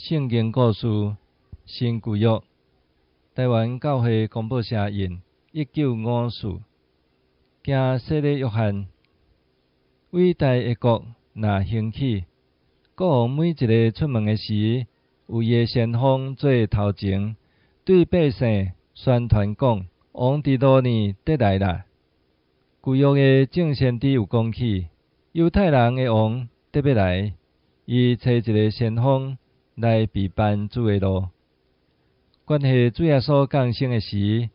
圣经故事新旧约，台湾教会公报社印1954，惊洗礼约翰，伟大的国若兴起，国王每一个出门的时，有伊的先锋做头前，对百姓宣传讲：王伫多年得来啦。旧约的众先知有讲起，犹太人的王得要来，伊找一个先锋来备办主的路。关系主耶稣降生的时，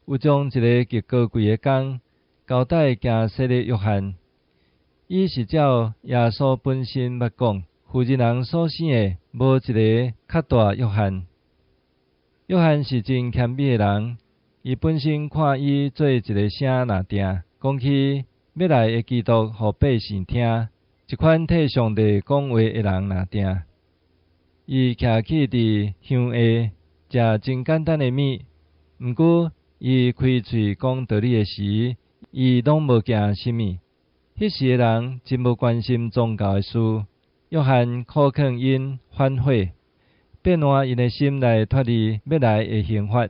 有将一个极高贵的工交代行洗礼约翰，伊是照耶稣本身捌讲，妇人人所生的无一个较大约翰。约翰是真谦卑的人，伊本身看伊做一个声若定，讲起要来的基督，互百姓听，一款替上帝讲话的人若定。伊徛起伫乡下，食真简单的米，毋过伊开喙讲道理的时，伊拢无惊什么。迄时的人真无关心宗教的事。约翰苦劝因反悔，变换因的心来脱离要来的刑罚。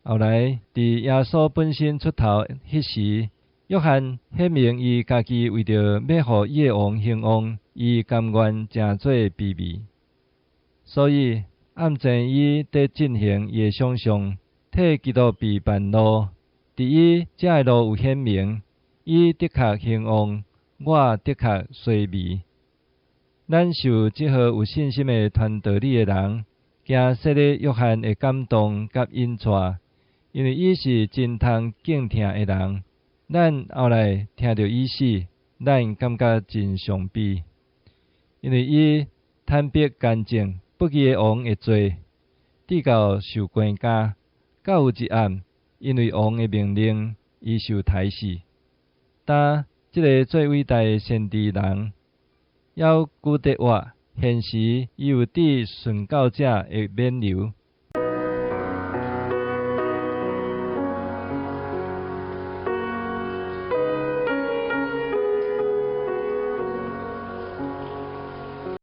后来伫耶稣本身出头迄时，约翰显明伊家己为着要互伊的王兴旺，伊甘愿诚做卑微。所以暗前伊得进行伊的想象，替基督备办路。伫伊遮的路有显明，伊的确兴旺，我的确衰微。咱受即号有信心的传道理的人，惊洗礼约翰的感动甲引带，因为伊是真通敬听的人。咱后来听到伊死，咱感觉真伤悲，因为伊坦白干净，不义的王的罪，直到受关押。到有一暗，因为王的命令，伊受杀死。但即个最伟大的先知人，要古德活，现时伊有伫殉教者的免流。